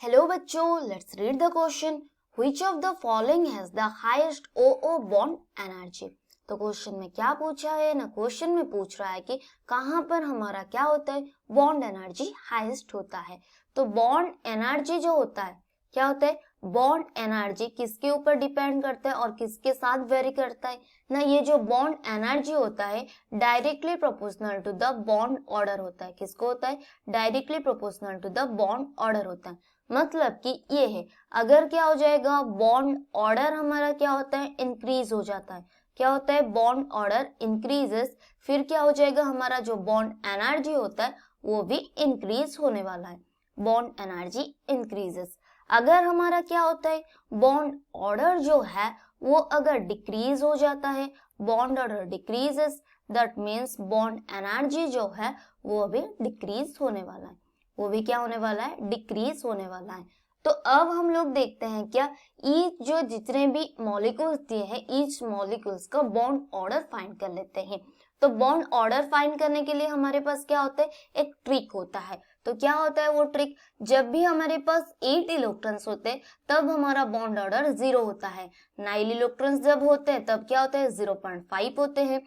Hello बच्चों, let's read the question. Which of the following has the highest O O bond energy. तो question में क्या पूछा है ना, क्वेश्चन में पूछ रहा है कि कहाँ पर हमारा क्या होता है, बॉन्ड एनर्जी हाईएस्ट होता है। तो बॉन्ड एनर्जी जो होता है क्या होता है, बॉन्ड एनर्जी किसके ऊपर डिपेंड करता है और किसके साथ वेरी करता है ना। ये जो बॉन्ड एनर्जी होता है directly proportional to the bond order होता है। किसको होता है, directly proportional to the bond order होता है। मतलब कि ये है, अगर क्या हो जाएगा, बॉन्ड ऑर्डर हमारा क्या होता है, इंक्रीज हो जाता है। क्या होता है, बॉन्ड ऑर्डर इंक्रीजेस, फिर क्या हो जाएगा, हमारा जो बॉन्ड एनर्जी होता है वो भी इंक्रीज होने वाला है। Bond energy increases. अगर हमारा क्या होता है, बॉन्ड ऑर्डर जो है वो अगर डिक्रीज हो जाता है, bond order decreases, that means bond energy जो है वो भी डिक्रीज होने वाला है। वो भी क्या होने वाला है, डिक्रीज होने वाला है। तो अब हम लोग देखते हैं क्या, ईच जो जितने भी मॉलिक्यूल्स दिए हैं, ईच मॉलिक्यूल्स का बॉन्ड ऑर्डर फाइंड कर लेते हैं। तो बॉन्ड ऑर्डर फाइंड करने के लिए हमारे पास क्या होता है, एक ट्रिक होता है। तो क्या होता है वो ट्रिक, जब भी हमारे पास 8 इलेक्ट्रॉन्स होते हैं तब हमारा बॉन्ड ऑर्डर 0 होता है। 9 इलेक्ट्रॉन्स जब होते हैं तब क्या होता है, 0.5 होते हैं।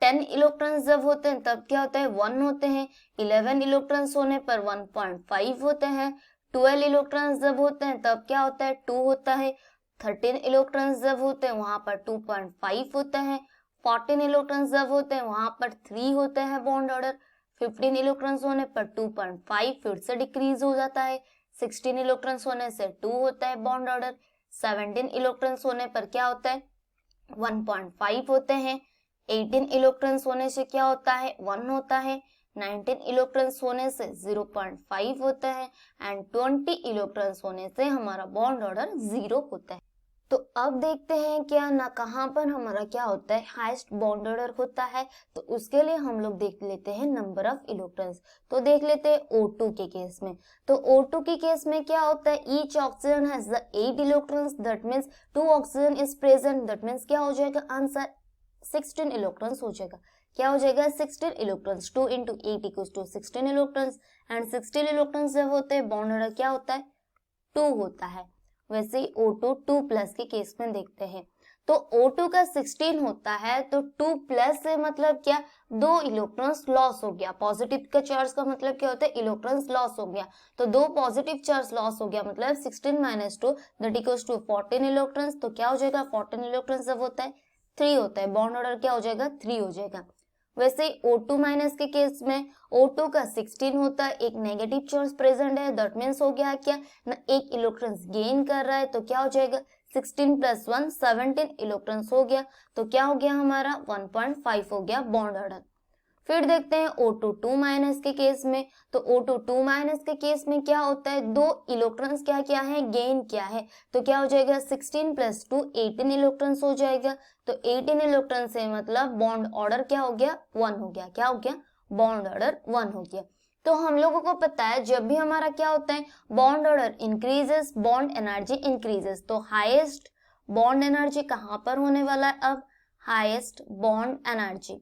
10 इलेक्ट्रॉन्स जब होते हैं तब क्या होता है, 1 होते हैं। 11 इलेक्ट्रॉन्स होने पर 1.5 होते हैं। 12 इलेक्ट्रॉन्स जब होते हैं तब क्या होता है, 2 होता है। 13 इलेक्ट्रॉन्स जब होते हैं वहां पर 2.5 होता है। 14 इलेक्ट्रॉन्स जब होते हैं वहां पर 3 होते हैं बॉन्ड ऑर्डर। 15 इलेक्ट्रॉन्स होने पर 2.5 फिर से डिक्रीज हो जाता है। 16 इलेक्ट्रॉन्स होने से 2 होता है बॉन्ड ऑर्डर। 17 इलेक्ट्रॉन्स होने पर क्या होता है, 1.5 होते हैं। 18 इलेक्ट्रॉन्स होने से क्या होता है, 1 होता है। 19 इलेक्ट्रॉन्स होने से 0.5 होता है एंड 20 इलेक्ट्रॉन्स होने से हमारा बॉन्ड ऑर्डर 0 होता है। तो अब देखते हैं क्या ना, कहाँ पर हमारा क्या होता है, हाईएस्ट बॉन्ड ऑर्डर होता है। तो उसके लिए हम लोग देख लेते हैं नंबर ऑफ इलेक्ट्रॉन्स। तो देख लेते हैं O2 के केस में। तो O2 के केस में क्या होता है, each oxygen has the 8 electrons, that means 2 oxygen is present, that means क्या हो जाएगा आंसर, 16 इलेक्ट्रॉन्स हो जाएगा। क्या हो जाएगा, 16 electrons. 2 into 8 equals to 16 electrons and 16 electrons जब होते हैं बॉन्ड ऑर्डर क्या होता है, 2 होता है। वैसे ही O2 2 प्लस के केस में देखते हैं। तो O2 का 16 होता है, तो 2 प्लस से मतलब क्या, 2 इलेक्ट्रॉन्स लॉस हो गया। पॉजिटिव का चार्ज का मतलब क्या होता है, इलेक्ट्रॉन्स लॉस हो गया। तो 2 पॉजिटिव चार्ज लॉस हो गया, मतलब 16 - 2 दैट इक्वल्स टू 14 इलेक्ट्रॉन्स। तो क्या हो जाएगा, 14 इलेक्ट्रॉन्स जब होता है 3 होता है, बॉन्ड ऑर्डर क्या हो जाएगा, 3 हो जाएगा। वैसे O2 माइनस के केस में O2 का 16 होता है, एक नेगेटिव चार्ज प्रेजेंट है, दैट मीन्स हो गया क्या ना, एक इलेक्ट्रॉन्स गेन कर रहा है। तो क्या हो जाएगा, 16 + 1 17 इलेक्ट्रॉन्स हो गया। तो क्या हो गया हमारा, 1.5 हो गया बॉन्ड ऑर्डर। फिर देखते हैं O2 2 माइनस के केस में। तो O2 2 माइनस के केस में क्या होता है, 2 इलेक्ट्रॉन्स क्या क्या है, गेन क्या है। तो क्या हो जाएगा, 16 + 2 18 इलेक्ट्रॉन्स हो जाएगा। तो 18 इलेक्ट्रॉन से मतलब बॉन्ड ऑर्डर क्या हो गया, 1 हो गया। क्या हो गया, बॉन्ड ऑर्डर 1 हो गया। तो हम लोगों को पता है जब भी हमारा क्या होता है, bond order increases, bond energy increases. तो हाईएस्ट बॉन्ड एनर्जी कहाँ पर होने वाला है, अब हाईएस्ट बॉन्ड एनर्जी।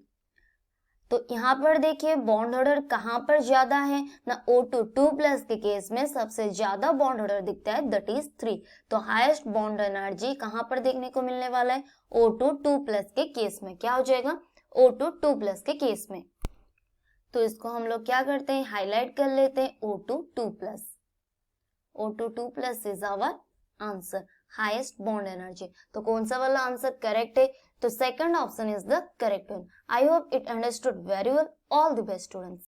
तो यहाँ पर देखिए बॉन्ड ऑर्डर कहाँ पर ज्यादा है ना, O2 2 प्लस के केस में सबसे ज्यादा बॉन्ड ऑर्डर दिखता है, दैट इज 3। तो हाईएस्ट बॉन्ड एनर्जी कहाँ पर देखने को मिलने वाला है, O2 2 प्लस के केस में। क्या हो जाएगा, O2 2 प्लस के केस में। तो इसको हम लोग क्या करते हैं, हाईलाइट कर लेते हैं, O2 2 plus. O2 2 plus is our answer, highest bond energy. तो कौन सा वाला आंसर करेक्ट है, तो second option is the correct one. I hope it understood very well. All the best students.